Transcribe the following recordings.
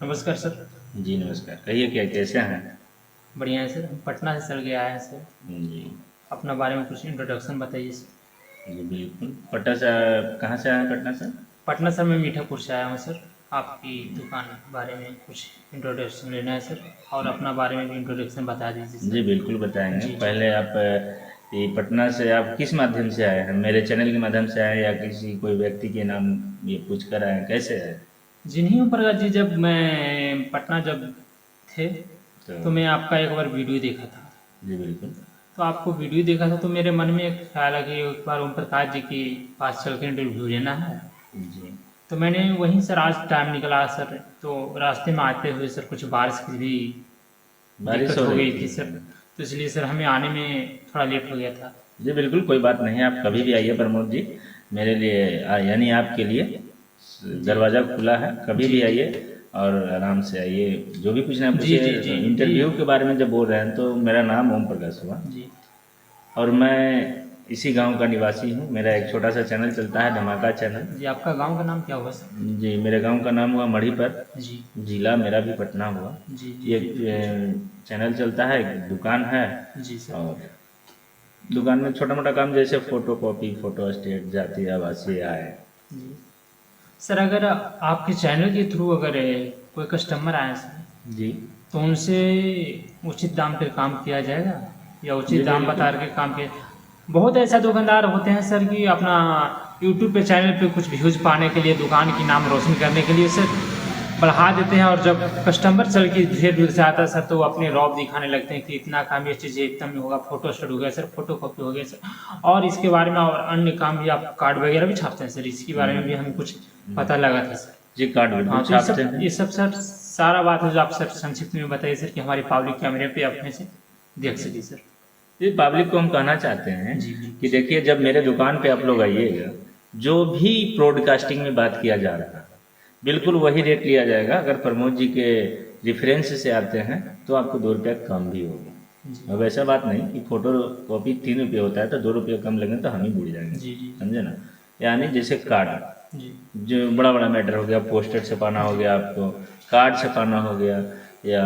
नमस्कार सर। जी नमस्कार। कहिए क्या कैसे हैं? बढ़िया है सर। हम पटना से सर गए आए हैं सर। जी। अपना बारे में कुछ इंट्रोडक्शन बताइए सर। जी बिल्कुल। पटना से कहाँ से आए हैं पटना से? पटना सर मैं मीठापुर से आया हूँ सर। आपकी दुकान के बारे में कुछ इंट्रोडक्शन लेना है सर, और अपना बारे में भी इंट्रोडक्शन बता दीजिए जी सर। बिल्कुल बताएंगे। जी जी। पहले आप ये पटना से आप किस माध्यम से आए हैं? मेरे चैनल के माध्यम से आए हैं या किसी कोई व्यक्ति के नाम ये पूछ कर आए हैं, कैसे है? जिन्हीं प्रकाश जी, जब मैं पटना जब थे तो तो मैं आपका एक बार वीडियो देखा था। जी बिल्कुल। तो आपको वीडियो देखा था तो मेरे मन में एक ख्याल है कि एक बार ओम प्रकाश जी के पास चल के इंटरव्यू लेना है। जी तो मैंने वहीं सर आज टाइम निकला सर। तो रास्ते में आते हुए सर कुछ बारिश की भी बारिश दिक्कत हो हो रही गई थी। थी सर। तो इसलिए सर हमें आने में थोड़ा लेट हो गया था। जी बिल्कुल, कोई बात नहीं है। आप कभी भी आइए प्रमोद जी। मेरे लिए यानी आपके लिए जी दरवाज़ा खुला है, कभी जी भी जी आइए और आराम से आइए। जो भी पूछना है जी पूछिए। जी जी जी इंटरव्यू के बारे में जब बोल रहे हैं तो मेरा नाम ओम प्रकाश हुआ जी और मैं इसी गांव का निवासी हूँ। मेरा एक छोटा सा चैनल चलता है, धमाका चैनल। जी। आपका गांव का नाम क्या हुआ सर? जी, मेरे गांव का नाम हुआ मढ़ीपर, जी जिला मेरा भी पटना हुआ। जी जी ये जी बिल्कुल सर। चैनल चलता है, एक दुकान है जी सर। और दुकान में छोटा मोटा काम जैसे फोटो कॉपी, फोटो स्टेट, जातीय आवासीय आय। जी सर, अगर आपके चैनल के थ्रू अगर कोई कस्टमर आए सर जी तो उनसे उचित दाम पे काम किया जाएगा, या जी उचित दाम बिल्कुल। बता के काम किया? बहुत ऐसा दुकानदार होते हैं सर कि अपना यूट्यूब पे चैनल पे कुछ व्यूज पाने के लिए, दुकान की नाम रोशन करने के लिए सर बढ़ा देते हैं, और जब कस्टमर चल के ढेर दूर से आता है सर तो वो अपने रौब दिखाने लगते हैं कि इतना काम ये चीज़ इतना में होगा, फोटो स्टेट हो गया सर, फोटो कॉपी हो गया सर, और इसके बारे में और अन्य काम भी, आप कार्ड वगैरह भी छापते हैं सर, इसके बारे में भी हमें कुछ पता लगा था सर। जी कार्ड हाँ, बिल्कुल तो छापते हैं। ये सब सर सारा बात है जो आप सर संक्षिप्त में बताइए सर, कि हमारी पब्लिक कैमरे पे अपने से देख सके सर। ये पब्लिक को हम कहना चाहते हैं जी कि बिल्कुल। देखिए, जब मेरे दुकान पे आप लोग आइएगा, जो भी ब्रॉडकास्टिंग में बात किया जा रहा है बिल्कुल वही रेट लिया जाएगा। अगर प्रमोद जी के रेफरेंस से आते हैं तो आपको 2 रुपया कम भी होगा। जी अब ऐसा बात नहीं कि फोटो कॉपी 3 रुपये होता है तो 2 रुपये कम लगे तो हम ही बुड़ जाएंगे, जी जी समझे ना? यानी जैसे कार्ड, जी जो बड़ा बड़ा मैटर हो गया, पोस्टर छपाना हो गया, आपको कार्ड छपाना हो गया या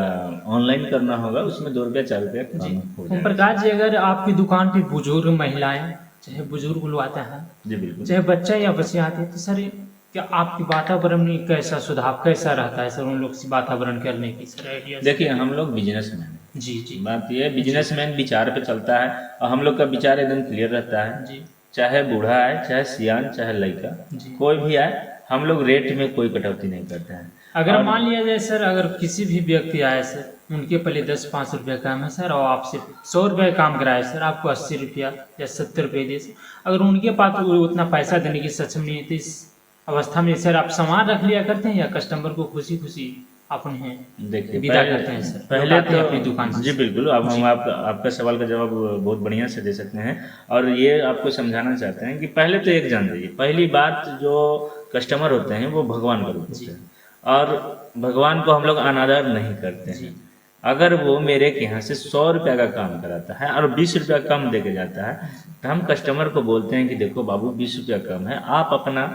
ऑनलाइन करना होगा, उसमें 2 रुपया 4 रुपया जी। कम हो ओम जाएगा। प्रकाश जी, अगर आपकी दुकान पे बुजुर्ग महिलाएं, चाहे बुजुर्ग लोग आते हैं, जी बिल्कुल। चाहे बच्चा या बच्चे आते हैं, तो सर क्या आपकी वातावरण में कैसा सुधार कैसा रहता है सर, उन लोग से वातावरण करने की सर आइडिया? देखिए, हम लोग बिजनेसमैन हैं। जी जी बात यह है, जी बिजनेसमैन विचार पे चलता है और हम लोग का विचार एकदम क्लियर रहता है। जी चाहे बूढ़ा आए, चाहे सियान, चाहे लड़का, जी। कोई भी आए, हम लोग रेट में कोई कटौती नहीं करते हैं। अगर और मान लिया जाए सर, अगर किसी भी व्यक्ति आए सर, उनके पहले 10-5 रुपया काम है सर, और आपसे 100 रुपया काम कराए सर, आपको 80 रुपया या 70 रुपये दे सर, अगर उनके पास उतना पैसा देने की सक्षम नहीं है, तो इस अवस्था में सर आप सामान रख लिया करते हैं, या कस्टमर को खुशी खुशी आप उन्हें देखिए, विदा करते हैं सर, पहले लौटाते तो हैं अपनी दुकान से जी सर? बिल्कुल। अब हम जी आपका सवाल का जवाब बहुत बढ़िया से दे सकते हैं और ये आपको समझाना चाहते हैं कि पहले तो एक जान लीजिए, पहली बात, जो कस्टमर होते हैं वो भगवान का रूप जी होते हैं और भगवान को हम लोग अनादर नहीं करते जी हैं। अगर वो मेरे के यहाँ से 100 रुपया का काम कराता है और 20 रुपया कम दे के जाता है, तो हम कस्टमर को बोलते हैं कि देखो बाबू, 20 रुपया कम है, आप अपना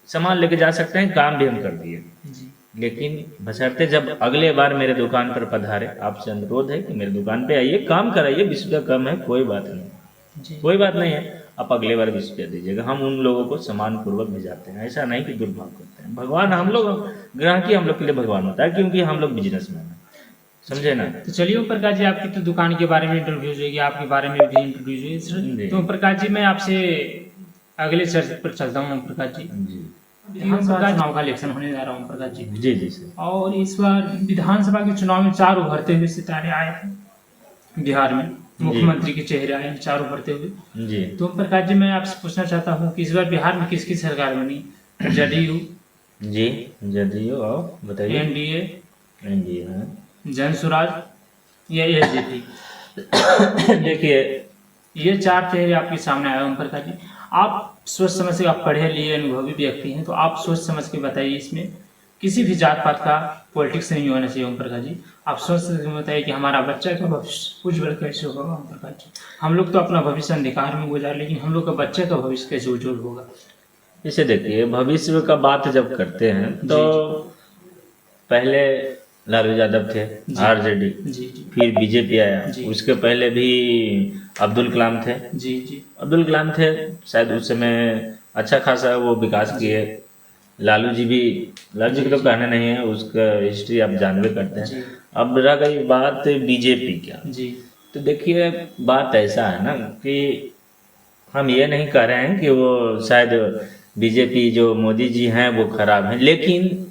सामान लेके जा सकते हैं, काम भी हम कर दिए। जी लेकिन बशर्ते जब अगले बार मेरे दुकान पर पधारे, आपसे अनुरोध है कि मेरे दुकान पे आइए, काम कराइए, 20 रुपया कम है, कोई बात नहीं, जी कोई बात नहीं है, आप अगले बार 20 रुपया दीजिएगा। हम उन लोगों को सम्मान पूर्वक भेजाते हैं, ऐसा नहीं कि दुर्भाव करते हैं। भगवान हम लोग, ग्राहकी हम लोग के लिए भगवान होता है, क्योंकि हम लोग बिजनेसमैन हैं, समझे ना? तो चलिए ओम प्रकाश जी, आपकी तो दुकान के बारे में इंट्रोड्यूस होगी, आपके बारे में भी इंट्रोड्यूस हुई जी सर। तो ओम प्रकाश जी, मैं आपसे अगले चर्चा पर चलता हूँ ओम प्रकाश जी। जी विधानसभा चुनाव का इलेक्शन होने जा रहा हूँ ओम प्रकाश जी, जी जी सर। और इस बार विधानसभा के चुनाव में 4 उभरते हुए सितारे आए हैं बिहार में, मुख्यमंत्री के चेहरे आए हैं 4 उभरते हुए। जी तो ओम प्रकाश जी, मैं आपसे पूछना चाहता हूँ कि इस बार बिहार में किसकी सरकार बनी? जदयू, जी जदयू, और बताइए। एनडीए, एनडीए है। जन स्वराज, या एसजेपी? देखिए, ये 4 चेहरे आपके सामने आए ओम प्रकाश जी। आप सोच समझ के, आप पढ़े लिए अनुभवी व्यक्ति हैं, तो आप सोच समझ के बताइए, इसमें किसी भी जात पात का पॉलिटिक्स नहीं होना चाहिए ओम प्रकाश जी। आप सोच समझ के बताइए कि हमारा बच्चा का भविष्य उज्जवल कैसे होगा ओम प्रकाश जी। हम लोग तो अपना भविष्य अंधकार में गुजार, लेकिन हम लोग का बच्चे का भविष्य कैसे उज्जवल होगा? इसे देखिए, भविष्य का बात जब करते हैं तो पहले लालू यादव थे, आरजेडी, जी जी फिर बीजेपी आया, जी। उसके पहले भी अब्दुल कलाम थे। जी जी अब्दुल कलाम थे, शायद उस समय अच्छा खासा वो विकास किए। लालू जी भी, लालू जी को तो कहना नहीं है, उसका हिस्ट्री आप जानबे करते जी हैं। अब रह गई बात बीजेपी क्या, जी तो देखिए बात ऐसा है ना कि हम ये नहीं कह रहे हैं कि वो शायद बीजेपी जो मोदी जी हैं वो खराब हैं, लेकिन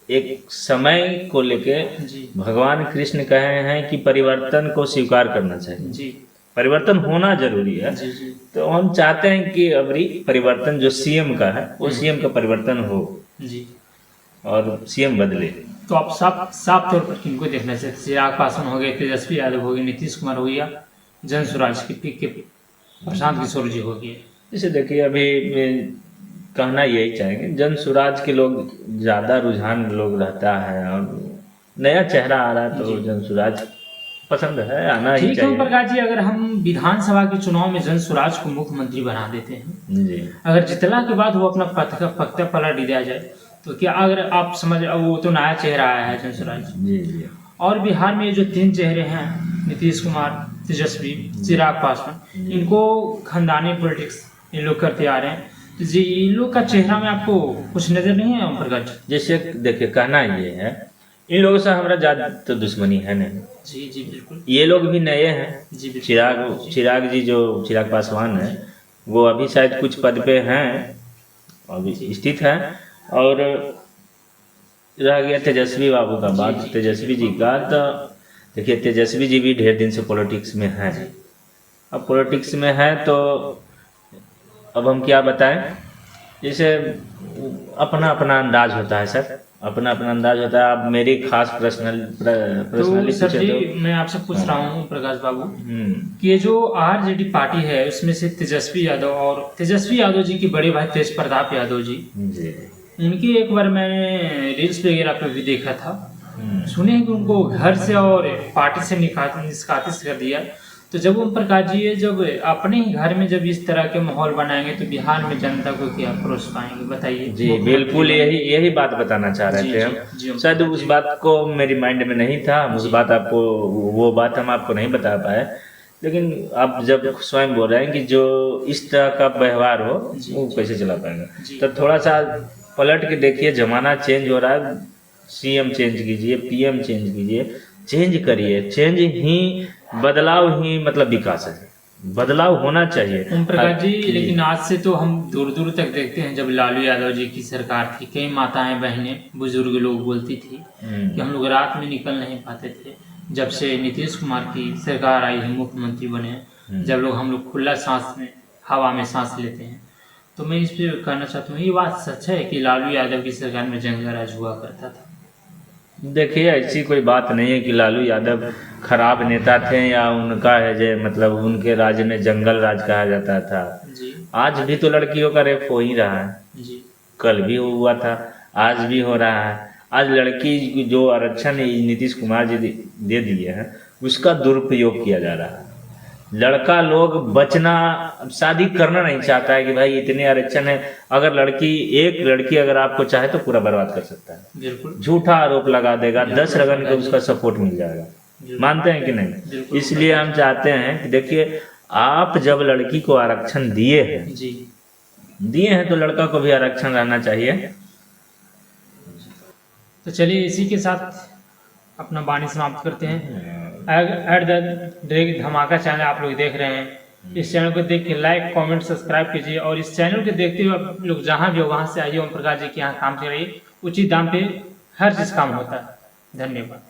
एक समय को लेके जी भगवान कृष्ण कहे हैं कि परिवर्तन को स्वीकार करना चाहिए, जी परिवर्तन होना जरूरी है। जी जी तो हम चाहते हैं कि अबरी परिवर्तन जो सीएम का है वो सीएम का परिवर्तन हो जी। और सीएम बदले। तो आप साफ साफ तौर पर किनको देखना चाहते हैं? चिराग पासवान हो गए, तेजस्वी यादव हो गए, नीतीश कुमार हो गया, जन स्वराज की पीक के प्रशांत किशोर जी हो गए। जैसे देखिए अभी कहना यही चाहेंगे, जन स्वराज के लोग ज़्यादा रुझान लोग रहता है और नया चेहरा आ रहा है तो जन स्वराज पसंद है, आना ही ठीक है चाहिए। ओम प्रकाश जी, अगर हम विधानसभा के चुनाव में जन स्वराज को मुख्यमंत्री बना देते हैं, जी अगर जितला के बाद वो अपना पत्ता पलट दिया जाए, तो क्या अगर आप समझ, वो तो नया चेहरा आया है जन स्वराज, जी जी और बिहार में जो 3 चेहरे हैं, नीतीश कुमार, तेजस्वी, चिराग पासवान, इनको खानदानी पॉलिटिक्स इन लोग करते आ रहे हैं, तो जी इन लोग का चेहरा में आपको कुछ नजर नहीं है ओम प्रकाश जी? जैसे देखिए कहना ये है, इन लोगों से हमारा ज़्यादा तो दुश्मनी है नहीं। जी जी बिल्कुल। ये लोग भी नए हैं, जी बिल्कुल। चिराग जी जो चिराग पासवान है वो अभी शायद कुछ पद पे हैं, अभी स्थित हैं। और रह गया तेजस्वी बाबू का बात, तेजस्वी जी का, तो देखिए तेजस्वी जी भी ढेर दिन से पॉलिटिक्स में हैं। अब पॉलिटिक्स में है तो अब हम क्या बताएं, जैसे अपना अपना अंदाज होता है सर, अपना अपना अंदाज होता है। अब मेरी खास पर्सनली तो सर पूछे जी तो मैं आपसे पूछ रहा हूँ प्रकाश बाबू हम्म, कि ये जो आरजेडी पार्टी है उसमें से तेजस्वी यादव जी के बड़े भाई तेज प्रताप यादव जी, जी उनकी एक बार मैंने रील्स वगैरह पे भी देखा था, हम्म, सुने हैं कि उनको घर से और पार्टी से निष्कासित कर दिया। तो जब ओम प्रकाश जी ये जब अपने ही घर में जब इस तरह के माहौल बनाएंगे तो बिहार में जनता को क्या परोस पाएंगे, बताइए। जी बिल्कुल यही बात बताना चाह रहे जी, थे जी, हम। शायद उस बात को मेरी माइंड में नहीं था, हम उस बात आपको वो बात हम आपको नहीं बता पाए, लेकिन आप जब स्वयं बोल रहे हैं कि जो इस तरह का व्यवहार हो वो कैसे चला पाएगा, तो थोड़ा सा पलट के देखिए, जमाना चेंज हो रहा है, सीएम चेंज कीजिए, पीएम चेंज कीजिए, चेंज करिए, चेंज ही बदलाव ही मतलब विकास है, बदलाव होना चाहिए। ओम प्रकाश जी, लेकिन आज से तो हम दूर दूर तक देखते हैं, जब लालू यादव जी की सरकार थी, कई माताएं बहनें बुजुर्ग लोग बोलती थी कि हम लोग रात में निकल नहीं पाते थे। जब से नीतीश कुमार की सरकार आई है, मुख्यमंत्री बने हैं, जब हम लोग खुला सांस में हवा में सांस लेते हैं, तो मैं इस पर कहना चाहता हूँ, ये बात सच है कि लालू यादव की सरकार में जंगल राज हुआ करता था? देखिए ऐसी कोई बात नहीं है कि लालू यादव खराब नेता थे या उनका है जो मतलब उनके राज्य में जंगल राज कहा जाता था। जी आज भी तो लड़कियों का रेप हो ही रहा है, जी कल भी हुआ था, आज भी हो रहा है। आज लड़की जो आरक्षण नीतीश कुमार जी दे दिए हैं उसका दुरुपयोग किया जा रहा है। लड़का लोग बचना, शादी करना नहीं चाहता है कि भाई इतने आरक्षण है, अगर एक लड़की अगर आपको चाहे तो पूरा बर्बाद कर सकता है, बिल्कुल झूठा आरोप लगा देगा, 10 रगन का उसका सपोर्ट मिल जाएगा। मानते हैं कि नहीं? इसलिए हम चाहते हैं कि देखिए आप जब लड़की को आरक्षण दिए हैं तो लड़का को भी आरक्षण रहना चाहिए। तो चलिए इसी के साथ अपना वाणी समाप्त करते हैं। एट द रेट धमाका चैनल आप लोग देख रहे हैं, इस चैनल को देख के लाइक कमेंट सब्सक्राइब कीजिए, और इस चैनल को देखते हुए आप लोग जहाँ भी हो वहाँ से आइए, ओम प्रकाश जी के यहाँ काम करिए, उचित दाम पे हर चीज़ काम होता है। धन्यवाद।